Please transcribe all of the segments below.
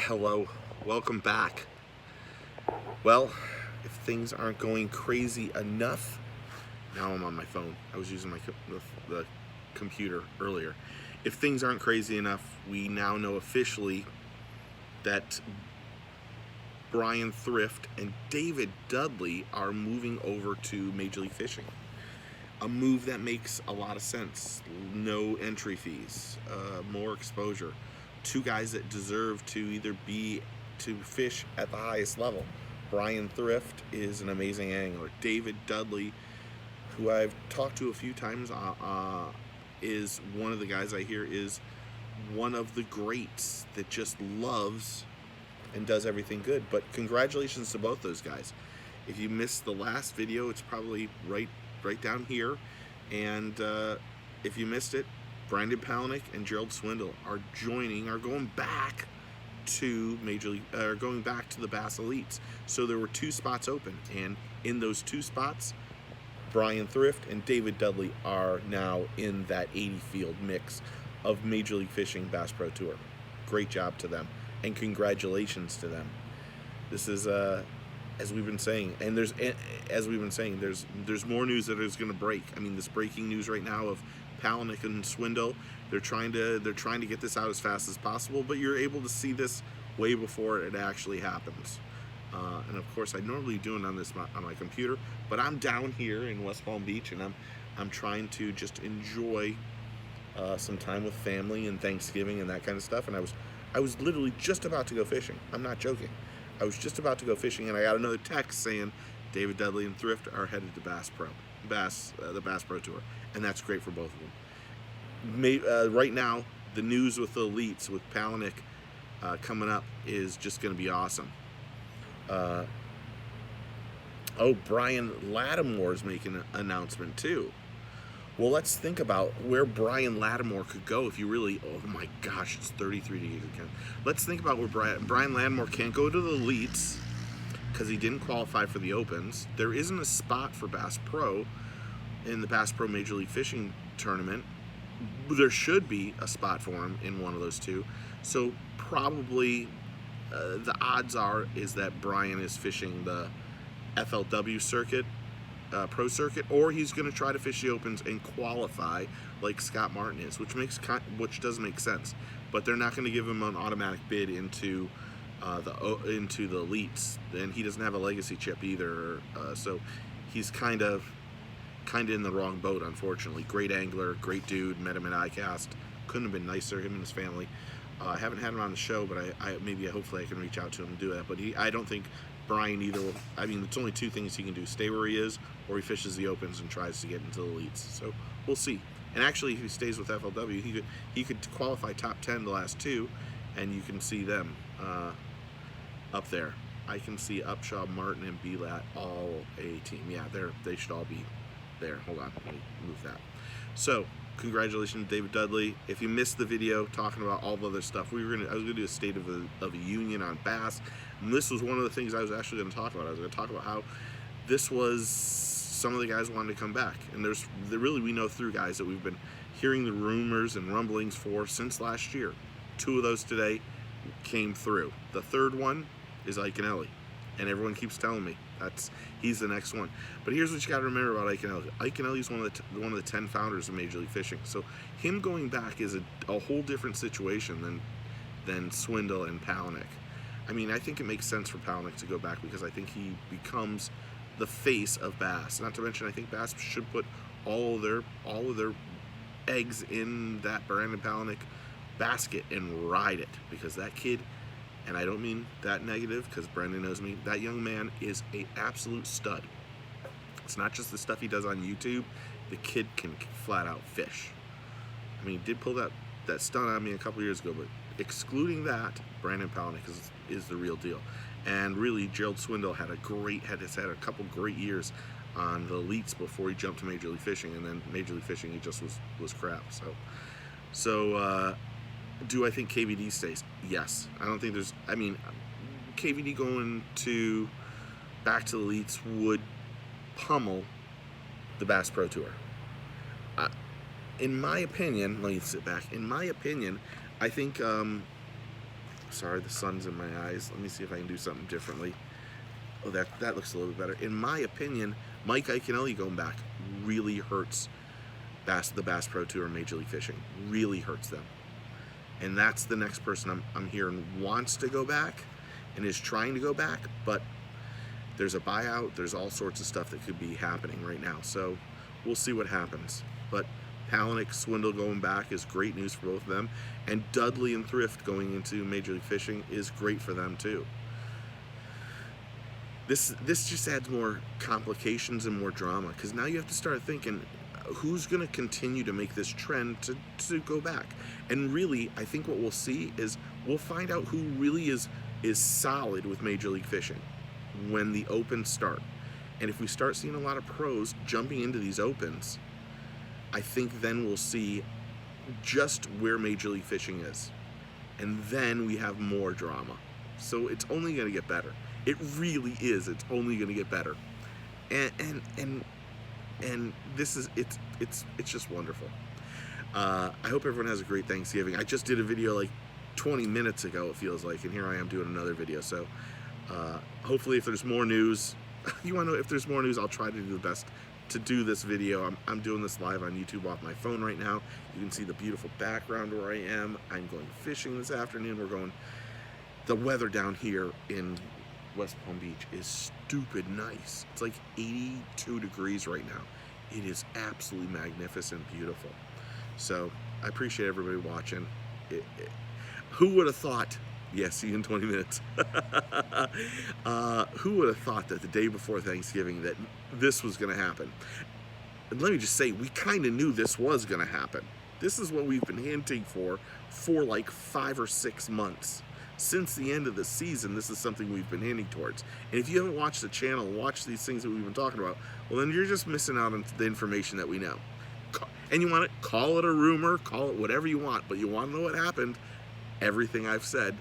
Hello, welcome back. Well, if things aren't going crazy enough, now I'm on my phone. I was using the computer earlier. If things aren't crazy enough, we now know officially that Bryan Thrift and David Dudley are moving over to Major League Fishing. A move that makes a lot of sense. No entry fees, more exposure. Two guys that deserve to fish at the highest level. Bryan Thrift is an amazing angler. David Dudley, who I've talked to a few times, is one of the guys I hear is one of the greats that just loves and does everything good. But congratulations to both those guys. If you missed the last video, it's probably right down here. And if you missed it, Brandon Palaniuk and Swindle are going back to going back to the B.A.S.S Elites. So there were 2 spots open, and in those 2 spots, Bryan Thrift and David Dudley are now in that 80-field mix of Major League Fishing Bass Pro Tour. Great job to them, and congratulations to them. This is as we've been saying, and there's more news that is going to break. I mean, this breaking news right now of Palaniuk and Swindle, they're trying to get this out as fast as possible, but you're able to see this way before it actually happens. And of course, I normally do it on my computer, but I'm down here in West Palm Beach, and I'm trying to just enjoy some time with family and Thanksgiving and that kind of stuff. And I was literally just about to go fishing. I'm not joking. I was just about to go fishing, and I got another text saying David Dudley and Thrift are headed to the Bass Pro Tour, and that's great for both of them. Right now, the news with the Elites, with Palaniuk coming up, is just going to be awesome. Brian Lattimore is making an announcement too. Well, let's think about where Brian Lattimore could go if you really, oh my gosh, it's 33 degrees again. Let's think about where Brian Lattimore can't go to the Elites because he didn't qualify for the Opens. There isn't a spot for Bass Pro in the Bass Pro Major League Fishing Tournament. There should be a spot for him in one of those 2. So probably the odds is that Brian is fishing the FLW circuit, pro circuit, or he's going to try to fish the Opens and qualify like Scott Martin is, which does make sense. But they're not going to give him an automatic bid into the Elites, and he doesn't have a legacy chip either. So he's kind of in the wrong boat, unfortunately. Great angler, great dude. Met him at ICAST. Couldn't have been nicer. Him and his family. I haven't had him on the show, but hopefully I can reach out to him and do that. But I don't think Brian either. I mean, it's only 2 things he can do: stay where he is, or he fishes the Opens and tries to get into the Elites. So we'll see. And actually, if he stays with FLW, he could qualify top 10 the last 2, and you can see them up there. I can see Upshaw, Martin, and B.Lat all a team. Yeah, they should all be there. Hold on, let me move that. So congratulations to David Dudley. If you missed the video talking about all the other stuff, I was gonna do a state of the union on bass, and this was one of the things I was actually going to talk about. I was going to talk about how this was some of the guys wanted to come back, and we know 3 guys that we've been hearing the rumors and rumblings for since last year. 2 of those today came through. The 3rd one is Ike and Ellie, and everyone keeps telling me he's the next one. But here's what you got to remember about Ike and Ellie. Ike and Ellie is one of the 10 founders of Major League Fishing. So him going back is a whole different situation than Swindle and Palaniuk. I mean, I think it makes sense for Palaniuk to go back because I think he becomes the face of Bass. Not to mention, I think Bass should put all of their eggs in that Brandon Palaniuk basket and ride it, because that kid, and I don't mean that negative because Brendan knows me, that young man is an absolute stud. It's not just the stuff he does on YouTube. The kid can flat out fish. I mean, he did pull that stunt on me a couple years ago, but excluding that, Brandon Palaniuk is the real deal. And really, Swindle has had a couple great years on the Elites before he jumped to Major League Fishing, and then Major League Fishing he just was crap. So do I think KVD stays? Yes. I don't think KVD going back to the Elites would pummel the Bass Pro Tour. In my opinion, let me sit back. In my opinion, I think Sorry, the sun's in my eyes. Let me see if I can do something differently. Oh, that looks a little bit better. In my opinion, Mike Iaconelli going back really hurts the Bass Pro Tour and Major League Fishing. Really hurts them. And that's the next person I'm hearing wants to go back and is trying to go back, but there's a buyout. There's all sorts of stuff that could be happening right now. So we'll see what happens. But Palaniuk, Swindle going back is great news for both of them. And Dudley and Thrift going into Major League Fishing is great for them too. This just adds more complications and more drama, because now you have to start thinking, who's going to continue to make this trend to go back? And really, I think what we'll see is we'll find out who really is solid with Major League Fishing when the opens start. And if we start seeing a lot of pros jumping into these opens, I think then we'll see just where Major League Fishing is. And then we have more drama. So it's only going to get better. It really is. It's only going to get better. And this is, it's just wonderful. I hope everyone has a great Thanksgiving. I just did a video like 20 minutes ago, it feels like, and here I am doing another video. So hopefully if there's more news, you want to know if there's more news, I'll try to do the best to do this video. I'm doing this live on YouTube off my phone right now. You can see the beautiful background where I am. I'm going fishing this afternoon. We're going, the weather down here in West Palm Beach is stupid nice. It's like 82 degrees right now. It is absolutely magnificent, beautiful. So I appreciate everybody watching. Who would have thought? Yeah, see you in 20 minutes. Who would have thought that the day before Thanksgiving that this was going to happen? And let me just say, we kind of knew this was going to happen. This is what we've been hinting for like 5 or 6 months. Since the end of the season, this is something we've been hinting towards. And if you haven't watched the channel, watch these things that we've been talking about, well, then you're just missing out on the information that we know. And you want to call it a rumor, call it whatever you want, but you want to know what happened. Everything I've said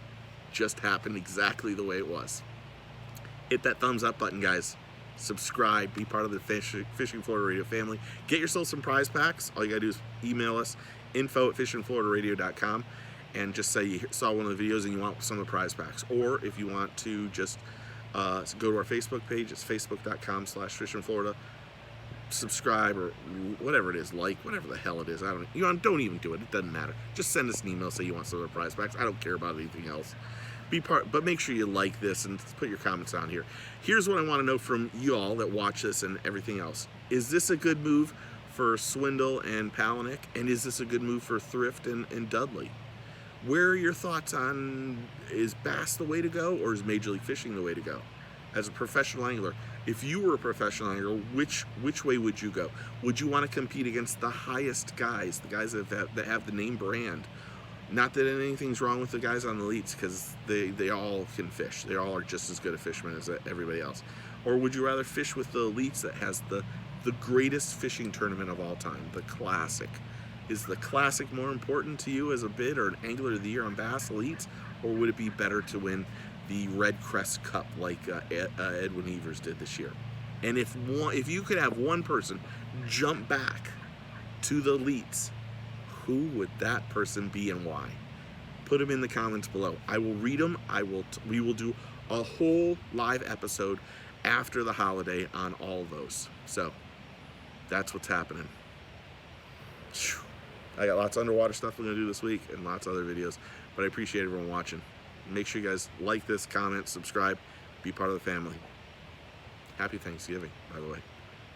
just happened exactly the way it was. Hit that thumbs up button, guys. Subscribe, be part of the Fishing Florida Radio family. Get yourself some prize packs. All you gotta do is email us, info@fishingfloridaradio.com, and just say you saw one of the videos and you want some of the prize packs. Or if you want to just go to our Facebook page, it's facebook.com/fishingflorida. Subscribe or whatever it is, like whatever the hell it is. Don't even do it. It doesn't matter. Just send us an email, say you want some of the prize packs. I don't care about anything else. But make sure you like this and put your comments down here. Here's what I want to know from you all that watch this and everything else. Is this a good move for Swindle and Palaniuk? And is this a good move for Thrift and Dudley? Where are your thoughts on, is Bass the way to go, or is Major League Fishing the way to go? As a professional angler, if you were a professional angler, which way would you go? Would you want to compete against the highest guys, the guys that have the name brand? Not that anything's wrong with the guys on the elites, because they all can fish. They all are just as good a fishermen as everybody else. Or would you rather fish with the elites that has the greatest fishing tournament of all time, the Classic? Is the Classic more important to you as a bid or an Angler of the Year on Bass Elites? Or would it be better to win the Red Crest Cup like Edwin Evers did this year? And if you could have one person jump back to the elites, who would that person be and why? Put them in the comments below. I will read them. We will do a whole live episode after the holiday on all of those. So that's what's happening. I got lots of underwater stuff we're gonna do this week and lots of other videos, but I appreciate everyone watching. Make sure you guys like this, comment, subscribe, be part of the family. Happy Thanksgiving, by the way.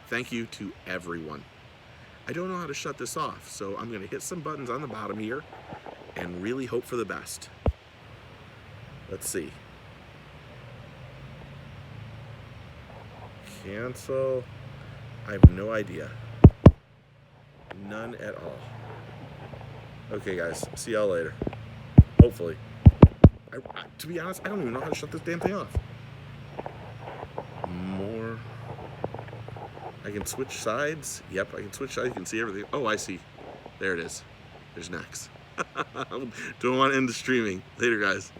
Thank you to everyone. I don't know how to shut this off, so I'm going to hit some buttons on the bottom here and really hope for the best. Let's see. Cancel. I have no idea. None at all. Okay, guys. See y'all later. Hopefully. To be honest, I don't even know how to shut this damn thing off. More. I can switch sides. Yep, I can switch sides. You can see everything. Oh, I see. There it is. There's next. Don't want to end the streaming. Later, guys.